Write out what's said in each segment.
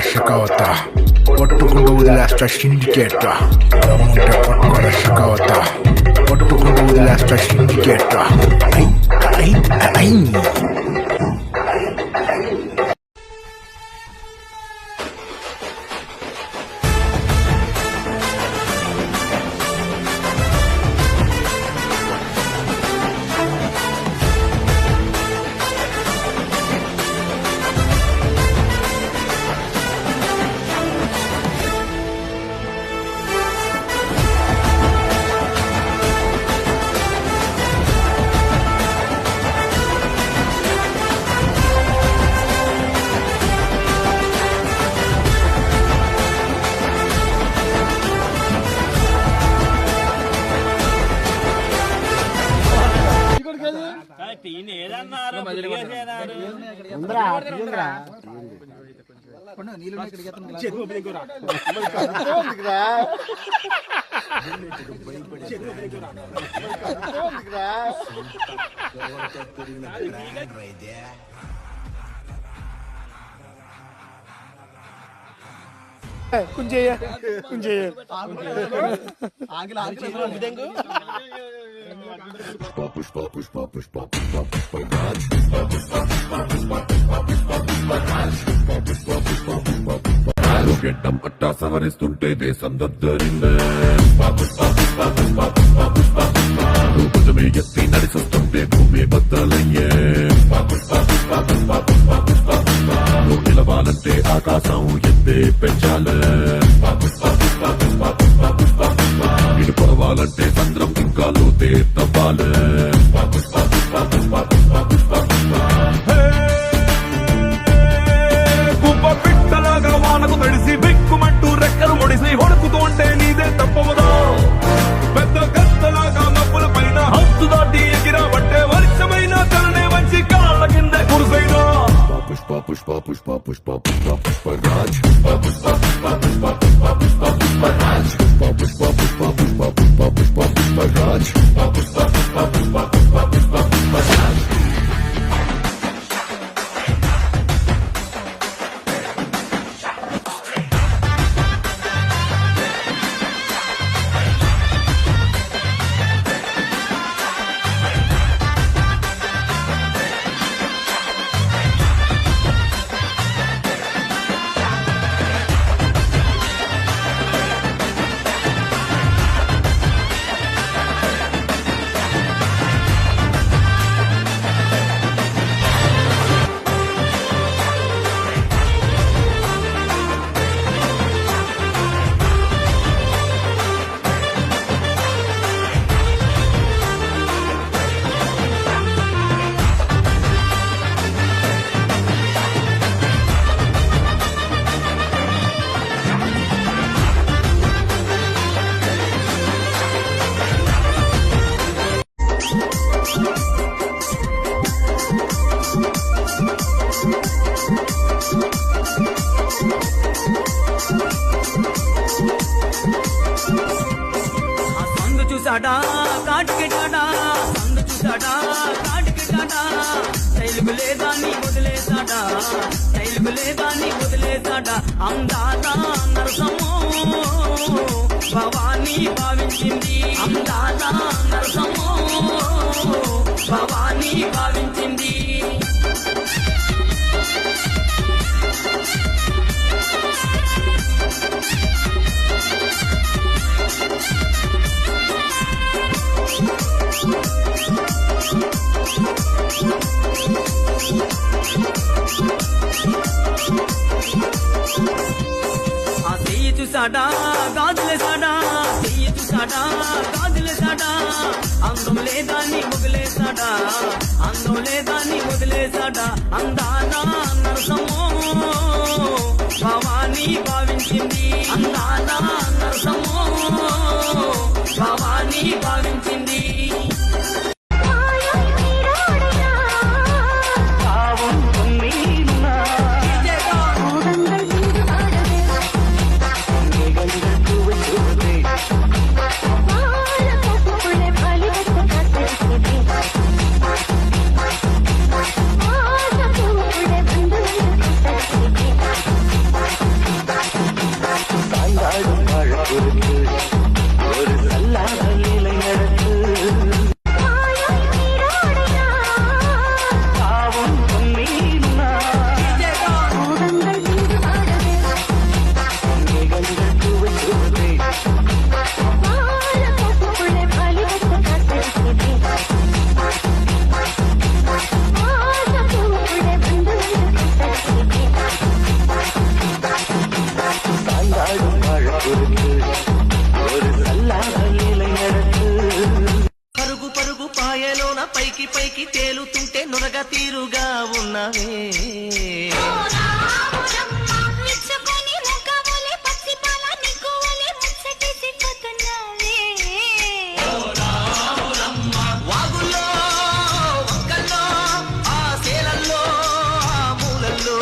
Shakawata, Potukundu last indicator. Ramunta Potkara Shakawata, Potukundu last indicator. Kunjaya. గెడ్డం పట్టా సవరిస్తుంటే దేశం దద్దరిల్లే భుజమే ఎత్తి నడిచొస్తుంటే భూమి బద్దలయ్యే నిలవాలంటే ఆకాశం ఎత్తే పెంచాలే ఇటు పొడవాలంటే చంద్రం ఇంకా లోతే తవ్వాలే పిట్టలాగా వానకు తడిసి బిక్కుమంటూ రెక్కలు ముడిసి వణుకుతోంటే నీదే తప్పవదా పెద్ద గద్దలాగా మబ్బుల పైన హద్దు దాటి ఎగిరావంటే వర్షమైన తలనే వంచి కాళ్ళ కింద కురుసైనా పుష్ప పుష్ప పుష్ప పుష్ప పుష్ప పుష్ప రాజ్ పుష్ప పుష్ప పుష్ప పుష్ప పుష్ప పుష్ప రాజ్ పుష్ప పుష్ప పుష్ప పుష్ప పుష్ప పుష్ప పుష్ప రాజ్ పుష్ప పుష్ప పుష్ప పుష్ప పుష్ప పుష్ప రాజ్ లేదాన్ని వదిలేసాడా స్టైల్కు లేదాన్ని వదిలేసాడా అందాల నరసమ్మో భవానీ భావించింది అందాల నరసమ్మో భవానీ భావించింది ఆ చెయ్యి చూసాడా గాజులేసాడా చెయ్యి చూసాడా గాజులేసాడా అందం లేదాన్ని వదిలేసాడా అందం లేదాన్ని వదిలేసాడా అందాల నరసమ్మో భవానీ భావించింది అందాల నరసమ్మో భవానీ భావించింది పరుగు పరుగు పాయలోన పైకి పైకి తేలుతుంటే నురగ తీరుగా ఉన్నవే వాగుల్లో వంకల్లో ఆ సేలల్లో ఆ మూలల్లో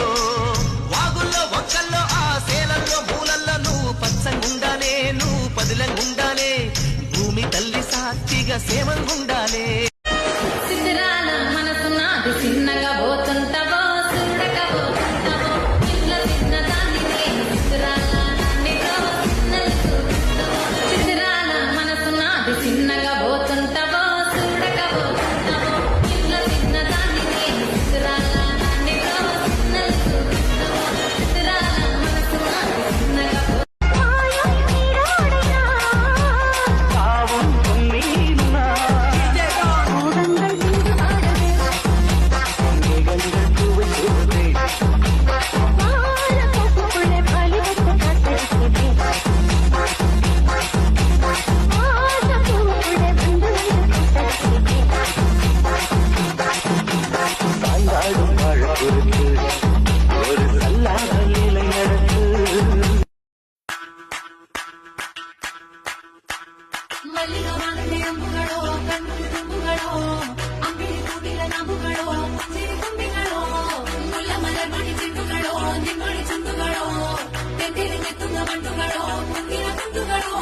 వాగుల్లో వంకల్లో ఆ సేలల్లో మూలల్లో నువ్వు పచ్చంగుండాలే నువ్వు పదిలంగుండాలే భూమి తల్లి సాక్షిగా సేవంగుండాలే చిత్రాల మనసు నాది చిన్నగా పోతుంటావో చూడకపోతుంటావో ఇట్లా చిన్నదాన్ని నేను చిత్రాల నాన్నిలో చిత్రాల మనసు నాది చిన్నగా పోతుంటావో చూడకపోతుంటావో ఇట్లా చిన్నదాన్ని నేను చిత్రాల నాన్నిలో చిత్రాల మనసు నాది చిన్నగా ಮಲ್ಲಿಗ ಮಾಗಡೆ ಅಂಬುಗಳು ಕಣ್ಣು ತುಂಬುಗಳು ಅಂಬಿಡಿ ಕೂಟಿಲ ನಂಬುಗಳು ಸಿರಿ ತುಂಬಿಗಳು ಮುಲ್ಲ ಮಲೆ ಮಣಿ ಚಿಟ್ಟುಗಳು ನಿಮ್ಮಡಿ ಚುಂಡುಗಳು ತೆಂದಿರಿ ಮೆತ್ತುಂಗ ಮಂಟುಗಳು ಮುಂದಿನ ಕುಂಟುಗಳು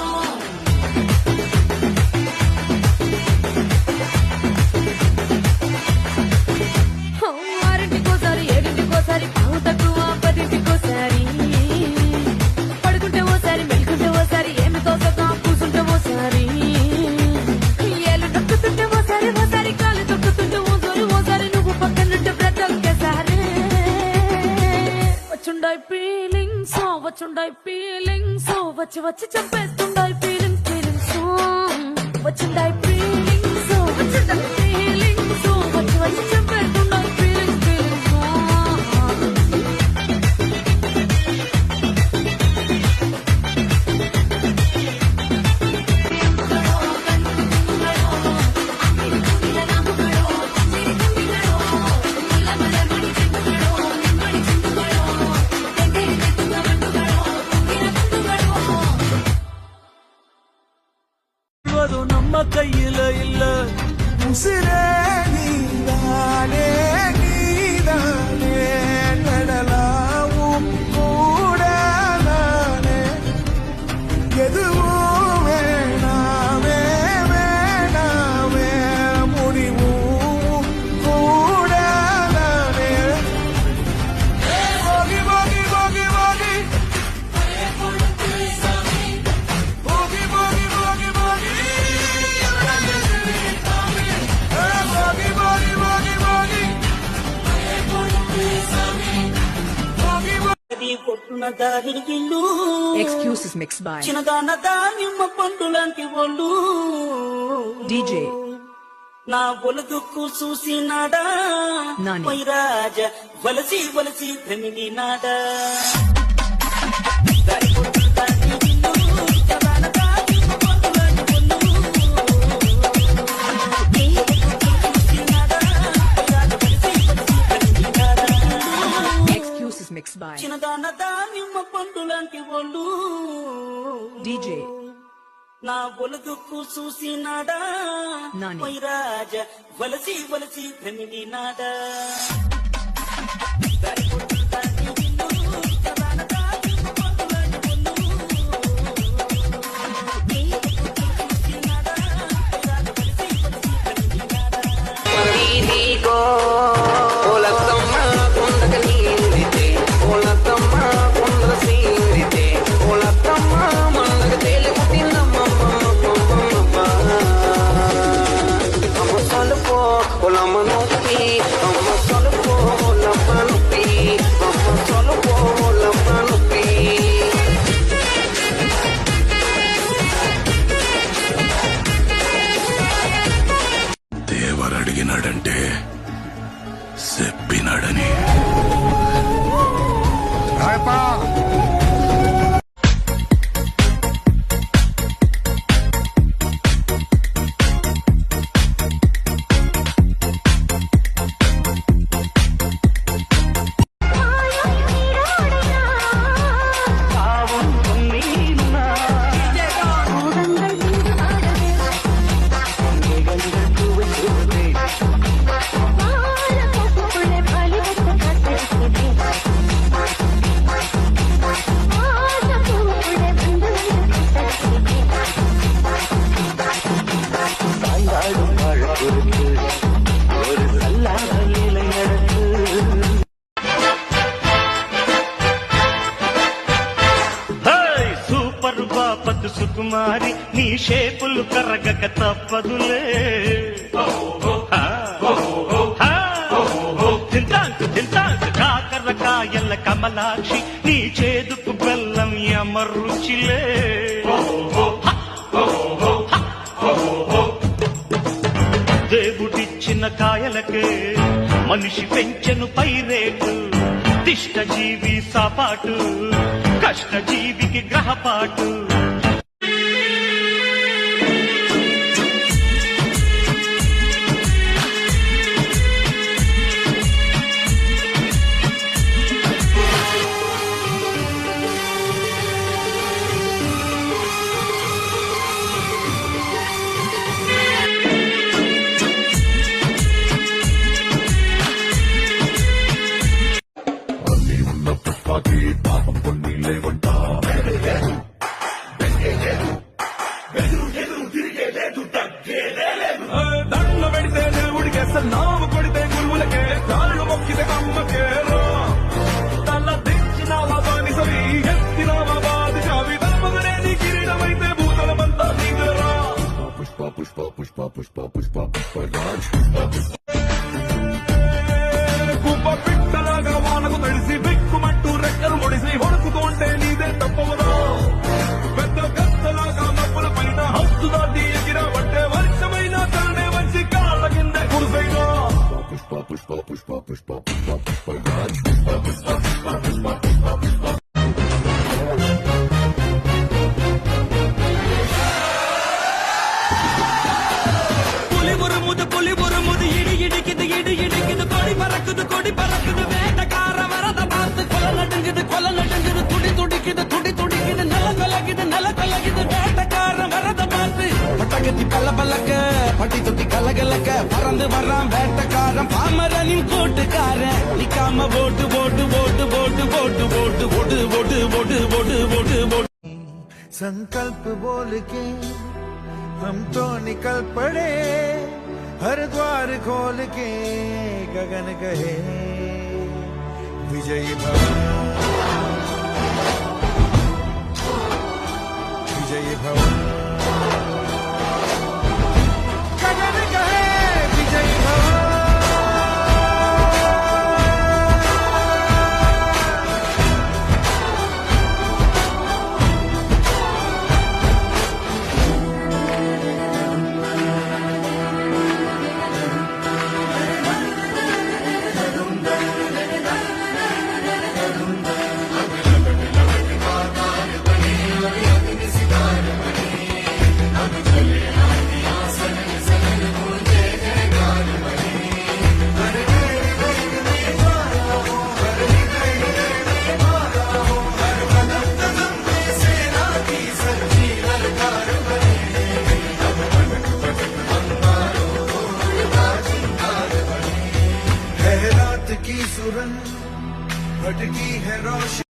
ఆరింటికోసారి ఏడింటికోసారి పావు తక్కువ పదింటికోసారి పడుకుంటే ఓసారి మెలుకుంటే ఓసారి ఏమి తోసక కూసుంటే ఓసారి ఏళ్ళు నొక్కుతుంటే ఓసారి ఓసారి కాలు తొక్కుతుంటే ఓసారి ఓసారి నువ్వు పక్కనుంటే బ్రతకేసారి వచ్చుండాయి ఫీలింగ్స్ వచ్చి వచ్చి చంపేస్తుండాయి ఫీలింగ్స్ వచ్చిండాయి ఫీలింగ్స్ వచ్చిండాయి ఫీలింగ్స్ వచ్చి వచ్చి చంపేస్తుండాయి ఫీలింగ్స్ நம்ம கையில இல்ல உசிரே நீதானே நீதானே நடலாவும் கூட நானே எதுவும் வேணாமே வேணாமே முடிவும் கூட நானே కొట్టున దారిని గిల్లు Excuses mixed by చిన్నదాన దానిమ్మ పండు లాంటి ఒళ్ళు DJ నా ఒలదుక్కు చూసినాడా నాని. వైరాజ వలసి వలసి ప్రమిడినాడా Excuses mixed by చిన్నదాన దానిమ్మ పండు లాంటి ఒళ్ళు DJ నా ఒలదుక్కు చూసినాడా నాని. వైరాజ వలసి వలసి ప్రమిడినాడా దేవరడిగినాడంటే చెప్పినాడని రాయప్పా సూపర్ బాపత్ సుకుమారి నీ షేపులు కరగక తప్పదులే తింటాంకు కాకరకాయల కమలాక్షి నీ చేదుకు బెల్లం యమరుచిలే దేవుడిచ్చిన కాయలకే మనిషి పెంచెను పైరేటు తిష్టజీవి సాపాటు కష్టజీవికి గ్రహపాటు దండ పెడితే దేవుడికే నాము కొడితే గురువులకే కాళ్ళు మొక్కితే అమ్మకేరా తల దించినావా బానిసవి ఎత్తినావా బాది చావి తలపగనే నీ కిరీటమైతే భూతలమంతా నీగరా పుష్ప పుష్ప పుష్ప పుష్ప పుష్ప పుష్ప రాజ్ కుప్ప పిట్టలాగా వానకు తడిసి బిక్కుమంటూ రెక్కలు ముడిసి వణుకుతోంటే నీదే తప్పవదా పెద్ద గద్దలాగా మబ్బుల పైన హద్దు దాటి ఎగిరావంటే వర్షమైన తలనే వంచి కాళ్ళ కింద కురుసైనా పుష్ప పుష్ప పుష్ప పుష్ప పుష్ప పుష్ప రాజ్ పుష్ప పుష్ప పుష్ప పుష్ప పుష్ప புலி உருமுது இடி இடிக்குது கொடி பறக்குது வேட்டக்கார வரத பார்த்து கொல நடுங்குது துடி துடிக்குது நில கலகுது வேட்டக்கார வரத பார்த்து பட்டகத்தி பல்லக்க பட்டி தொட்டி கலகலக்க பறந்து வர்றான் வேட்டக்காரன் பாமரனின் கூட்டுக்காரன் நிக்காம ஓட்டு ஓட்டு ஓட்டு ஓட்டு ஓட்டு ஓட்டு ஓட்டு ஓட்டு ஓட்டு ஓட்டு ஓட்டு ஓட்டு संकल्प बोल के हम तो निकल पड़े हर द्वार खोल के गगन कहे विजयी भव विजयी भव गगन कहे विजयी भव तुरंत भटकी है रोशनी